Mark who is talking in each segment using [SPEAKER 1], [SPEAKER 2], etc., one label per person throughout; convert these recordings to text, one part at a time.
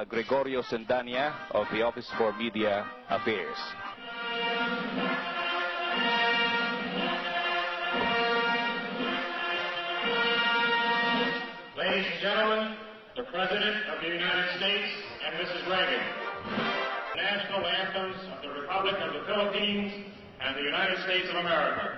[SPEAKER 1] Gregorio Sendania of the Office for Media Affairs.
[SPEAKER 2] Ladies and gentlemen, the President of the United States and Mrs. Reagan, national anthems of the Republic of the Philippines and the United States of America.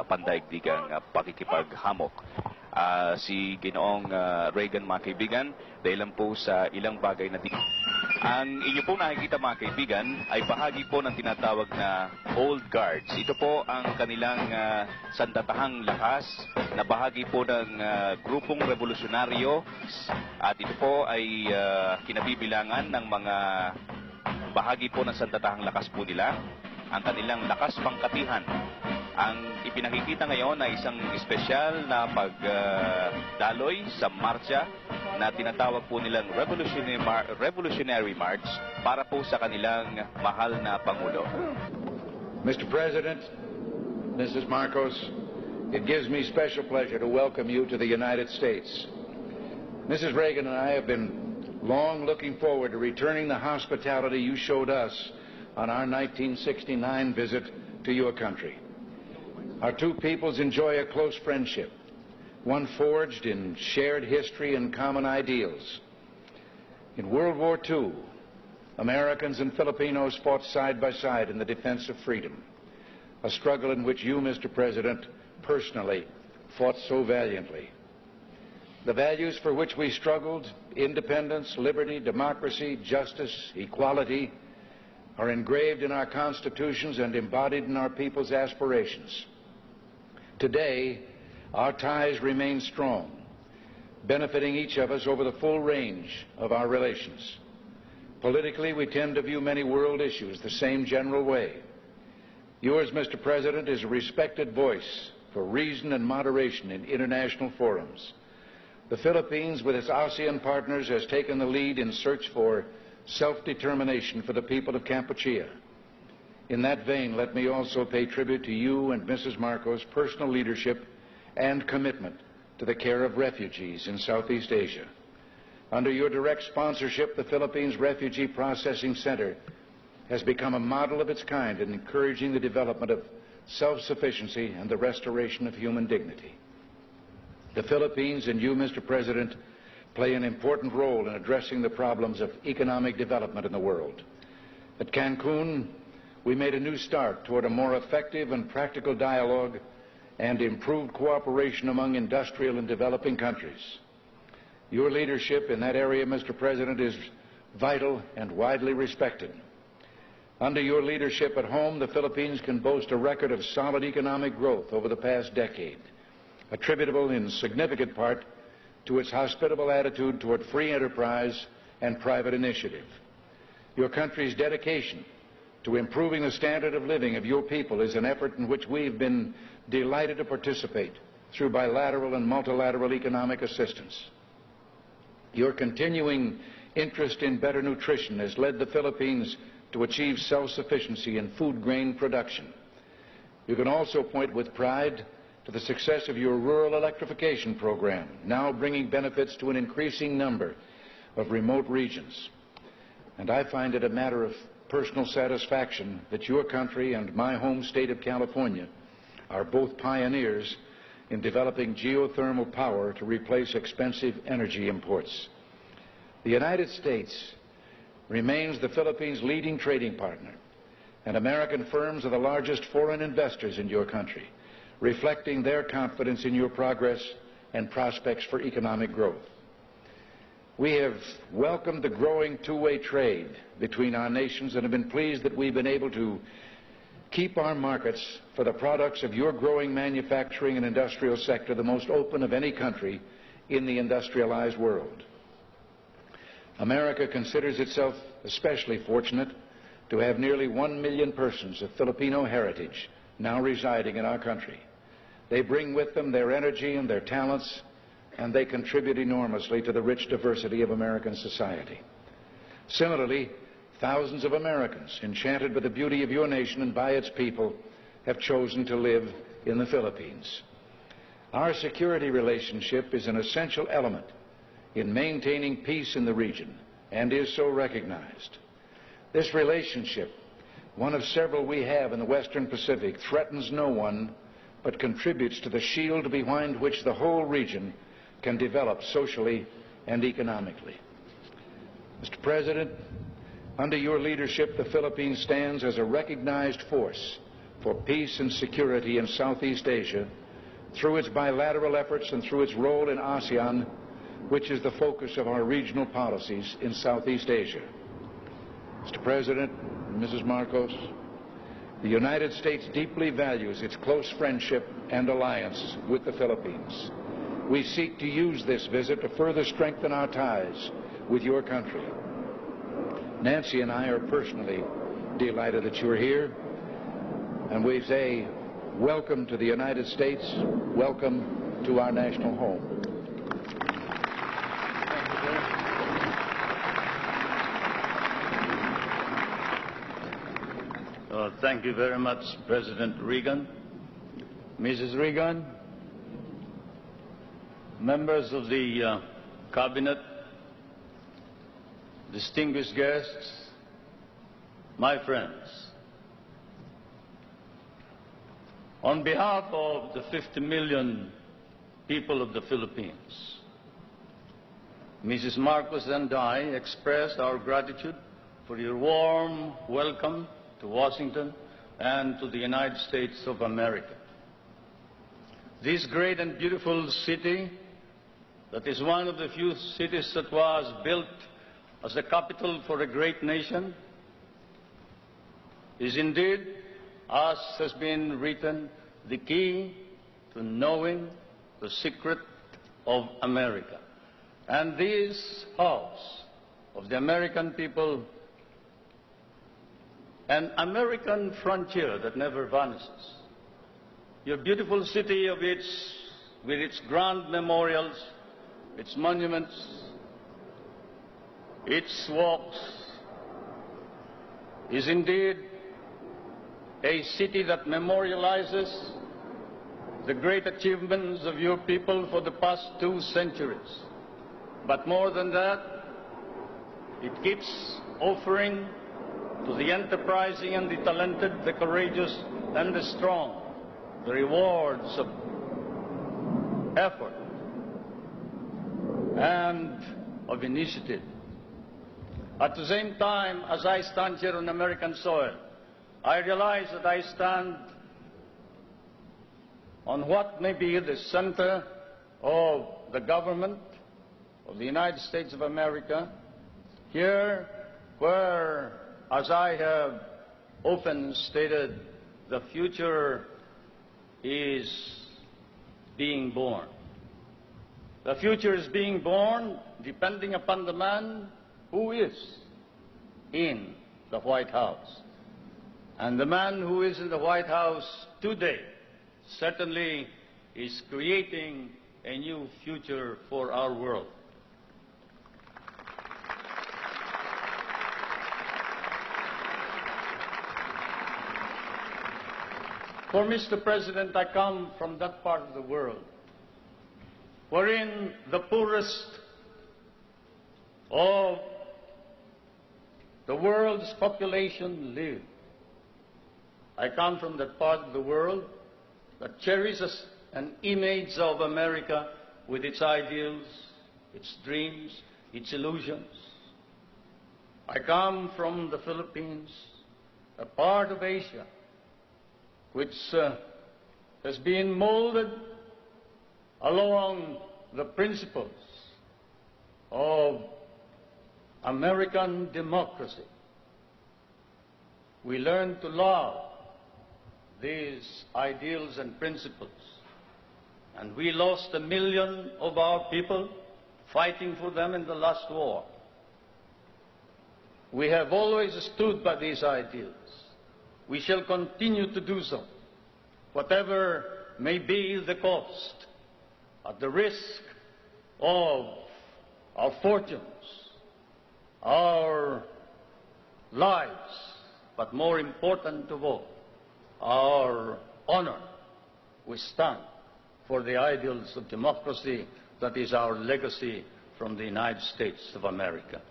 [SPEAKER 1] Pandaigdigang pakikipaghamok. Si Ginoong Reagan, mga kaibigan, dahil lang po sa ilang bagay na ang inyo po nakikita, mga kaibigan, ay bahagi po ng tinatawag na Old Guards. Ito po ang kanilang sandatahang lakas na bahagi po ng grupong revolusyonaryo, at ito po ay kinabibilangan ng mga bahagi po ng sandatahang lakas po nila, ang kanilang lakas pangkatihan. Ang ipinakikita ngayon ay isang espesyal na pagdaloy sa marcha na tinatawag po nilang Revolutionary March para po sa kanilang mahal na Pangulo.
[SPEAKER 3] Mr. President, Mrs. Marcos, it gives me special pleasure to welcome you to the United States. Mrs. Reagan and I have been long looking forward to returning the hospitality you showed us on our 1969 visit to your country. Our two peoples enjoy a close friendship, one forged in shared history and common ideals. In World War II, Americans and Filipinos fought side by side in the defense of freedom, a struggle in which you, Mr. President, personally fought so valiantly. The values for which we struggled, independence, liberty, democracy, justice, equality, are engraved in our constitutions and embodied in our people's aspirations. Today, our ties remain strong, benefiting each of us over the full range of our relations. Politically, we tend to view many world issues the same general way. Yours, Mr. President, is a respected voice for reason and moderation in international forums. The Philippines, with its ASEAN partners, has taken the lead in search for self-determination for the people of Kampuchea. In that vein, let me also pay tribute to you and Mrs. Marcos' personal leadership and commitment to the care of refugees in Southeast Asia. Under your direct sponsorship, the Philippines Refugee Processing Center has become a model of its kind in encouraging the development of self-sufficiency and the restoration of human dignity. The Philippines and you, Mr. President, play an important role in addressing the problems of economic development in the world. At Cancun, we made a new start toward a more effective and practical dialogue and improved cooperation among industrial and developing countries. Your leadership in that area, Mr. President, is vital and widely respected. Under your leadership at home, the Philippines can boast a record of solid economic growth over the past decade, attributable in significant part to its hospitable attitude toward free enterprise and private initiative. Your country's dedication to improving the standard of living of your people is an effort in which we've been delighted to participate through bilateral and multilateral economic assistance. Your continuing interest in better nutrition has led the Philippines to achieve self-sufficiency in food grain production. You can also point with pride to the success of your rural electrification program, now bringing benefits to an increasing number of remote regions. And I find it a matter of personal satisfaction that your country and my home state of California are both pioneers in developing geothermal power to replace expensive energy imports. The United States remains the Philippines' leading trading partner, and American firms are the largest foreign investors in your country, reflecting their confidence in your progress and prospects for economic growth. We have welcomed the growing two-way trade between our nations and have been pleased that we've been able to keep our markets for the products of your growing manufacturing and industrial sector the most open of any country in the industrialized world. America considers itself especially fortunate to have nearly 1 million persons of Filipino heritage now residing in our country. They bring with them their energy and their talents, and they contribute enormously to the rich diversity of American society. Similarly, thousands of Americans, enchanted by the beauty of your nation and by its people, have chosen to live in the Philippines. Our security relationship is an essential element in maintaining peace in the region and is so recognized. This relationship, one of several we have in the Western Pacific, threatens no one but contributes to the shield behind which the whole region can develop socially and economically. Mr. President, under your leadership, the Philippines stands as a recognized force for peace and security in Southeast Asia through its bilateral efforts and through its role in ASEAN, which is the focus of our regional policies in Southeast Asia. Mr. President, Mrs. Marcos, the United States deeply values its close friendship and alliance with the Philippines. We seek to use this visit to further strengthen our ties with your country. Nancy and I are personally delighted that you're here, and we say welcome to the United States, welcome to our national home.
[SPEAKER 4] Thank you very much, President Reagan. Mrs. Reagan, members of the Cabinet, distinguished guests, my friends, on behalf of the 50 million people of the Philippines, Mrs. Marcos and I express our gratitude for your warm welcome to Washington and to the United States of America. This great and beautiful city, that is one of the few cities that was built as a capital for a great nation, is indeed, as has been written, the key to knowing the secret of America. And this house of the American people, an American frontier that never vanishes. Your beautiful city with its grand memorials, its monuments, its walks, is indeed a city that memorializes the great achievements of your people for the past 2 centuries. But more than that, it keeps offering to the enterprising and the talented, the courageous and the strong, the rewards of effort and of initiative. At the same time, as I stand here on American soil, I realize that I stand on what may be the center of the government of the United States of America, here where, as I have often stated, the future is being born. The future is being born depending upon the man who is in the White House. And the man who is in the White House today certainly is creating a new future for our world. For Mr. President, I come from that part of the world wherein the poorest of the world's population live. I come from that part of the world that cherishes an image of America with its ideals, its dreams, its illusions. I come from the Philippines, a part of Asia which has been molded along the principles of American democracy. We learn to love these ideals and principles, and we lost 1 million of our people fighting for them in the last war. We have always stood by these ideals. We shall continue to do so, whatever may be the cost, at the risk of our fortunes, our lives, but more important of all, our honor. We stand for the ideals of democracy that is our legacy from the United States of America.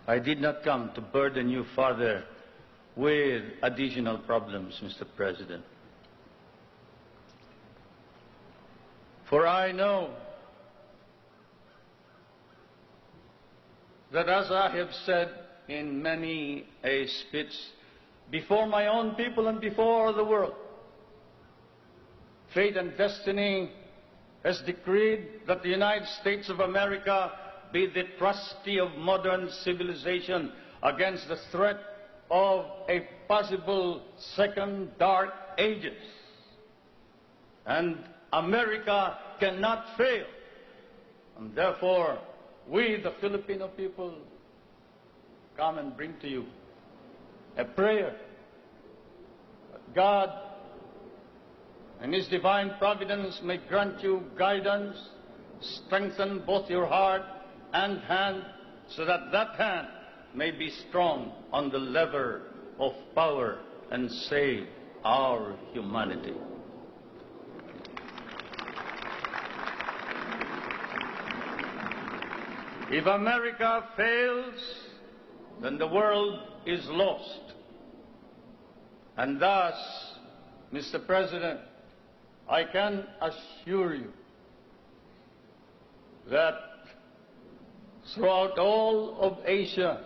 [SPEAKER 4] I did not come to burden you further with additional problems, Mr. President. For I know that, as I have said in many a speech before my own people and before the world, fate and destiny has decreed that the United States of America be the trustee of modern civilization against the threat of a possible second dark ages. And America cannot fail. And therefore, we, the Filipino people, come and bring to you a prayer that God in His divine providence may grant you guidance, strengthen both your heart and hand, so that that hand may be strong on the lever of power and save our humanity. If America fails, then the world is lost. And thus, Mr. President, I can assure you that throughout all of Asia,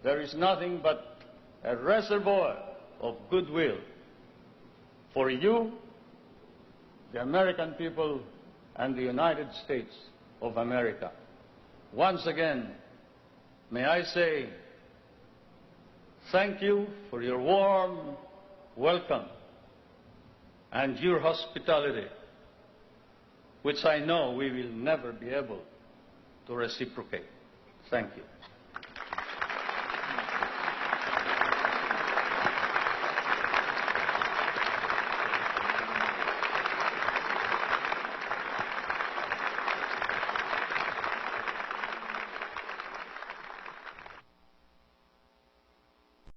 [SPEAKER 4] there is nothing but a reservoir of goodwill for you, the American people, and the United States of America. Once again, may I say thank you for your warm welcome and your hospitality, which I know we will never be able to reciprocate. Thank you.